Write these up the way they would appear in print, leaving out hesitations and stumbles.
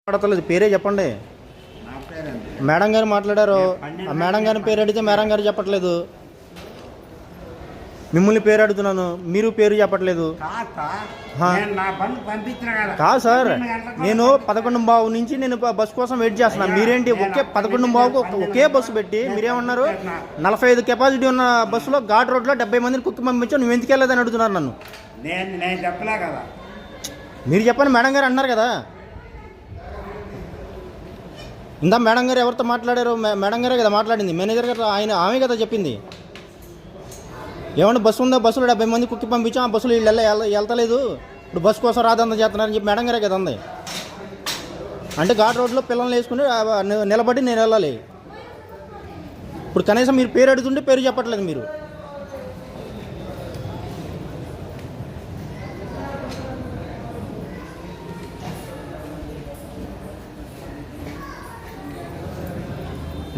మాట్లాడతలేదు, పేరే చెప్పండి. మేడం గారు మాట్లాడారు. ఆ మేడం గారి పేరు అడిగితే మేడం గారు చెప్పట్లేదు. మిమ్మల్ని పేరు అడుగుతున్నాను, మీరు పేరు చెప్పట్లేదు. కాదు సార్, నేను 11:15 నుంచి నేను బస్సు కోసం వెయిట్ చేస్తున్నాను. మీరేంటి 11:15 ఒకే బస్సు పెట్టి మీరేమన్నారు? 45 కెపాసిటీ ఉన్న బస్సులో ఘాట్ రోడ్లో 70 మందిని కుక్కి పంపించావు, నువ్వు ఎందుకు వెళ్ళలేదని అడుగుతున్నారు నన్ను. నేను చెప్పలే కదా. మీరు చెప్పండి, మేడం గారు అన్నారు కదా. ఇందా మేడం గారు ఎవరితో మాట్లాడారు? మేడం గారే కదా మాట్లాడింది, మేనేజర్ గారు ఆమె కదా చెప్పింది. ఏమన్నా బస్సు ఉందా, బస్సులో 70 మంది కుక్కి పంపించాం, ఆ బస్సులో వీళ్ళు వెళ్తలేదు, ఇప్పుడు బస్సు కోసం రాదంతా చేస్తున్నారని చెప్పి మేడం గారే కదా అంది. అంటే ఘాట్ రోడ్లో పిల్లల్ని వేసుకుని నిలబడి నేను వెళ్ళాలి. ఇప్పుడు కనీసం మీరు పేరు అడుగుతుంటే పేరు చెప్పట్లేదు మీరు.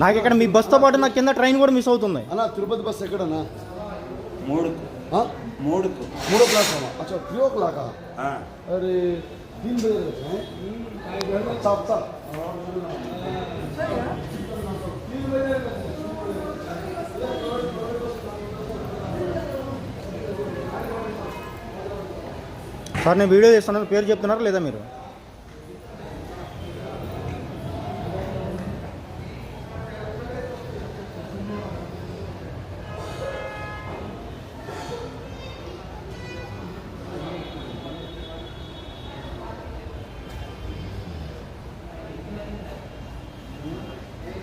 నాకు ఇక్కడ మీ బస్తో పాటు నాకు కింద ట్రైన్ కూడా మిస్ అవుతుంది. అన్నా తిరుపతి బస్ ఎక్కడన్నా? 3 क्लास అన్నా. अच्छा 3 o'clock अरे 3 बजे चल సార్ నేను వీడియో చేస్తున్నాను, పేరు చెప్తున్నారా లేదా మీరు?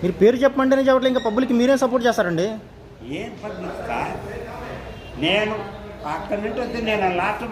మీరు పేరు చెప్పమంటేనే చెప్పట్లేదు, ఇంకా పబ్లిక్ మీరేం సపోర్ట్ చేస్తారండి? ఏం పబ్లిక్? నేను అక్కడి నుండి వస్తే నేను లాస్ట్